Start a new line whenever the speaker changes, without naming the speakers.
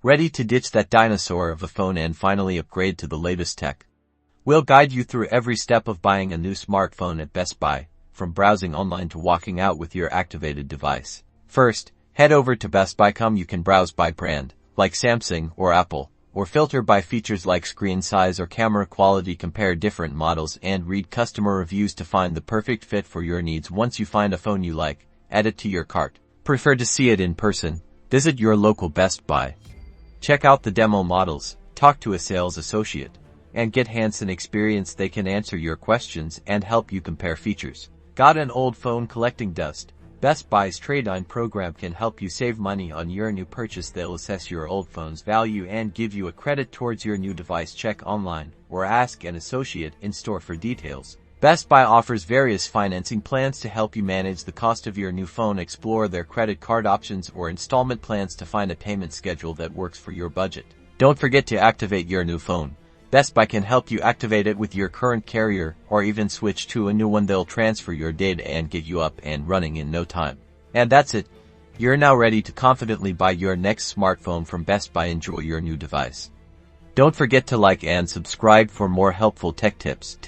Ready to ditch that dinosaur of a phone and finally upgrade to the latest tech? We'll guide you through every step of buying a new smartphone at Best Buy, from browsing online to walking out with your activated device. First, head over to BestBuy.com. You can browse by brand, like Samsung or Apple, or filter by features like screen size or camera quality, compare different models, and read customer reviews to find the perfect fit for your needs. Once you find a phone you like, add it to your cart. Prefer to see it in person? Visit your local Best Buy. Check out the demo models, talk to a sales associate, and get hands-on experience. They can answer your questions and help you compare features. Got an old phone collecting dust? Best Buy's trade-in program can help you save money on your new purchase. They'll assess your old phone's value and give you a credit towards your new device. Check online or ask an associate in store for details. Best Buy offers various financing plans to help you manage the cost of your new phone. Explore their credit card options or installment plans to find a payment schedule that works for your budget. Don't forget to activate your new phone. Best Buy can help you activate it with your current carrier or even switch to a new one. They'll transfer your data and get you up and running in no time. And that's it. You're now ready to confidently buy your next smartphone from Best Buy. Enjoy your new device. Don't forget to like and subscribe for more helpful tech tips.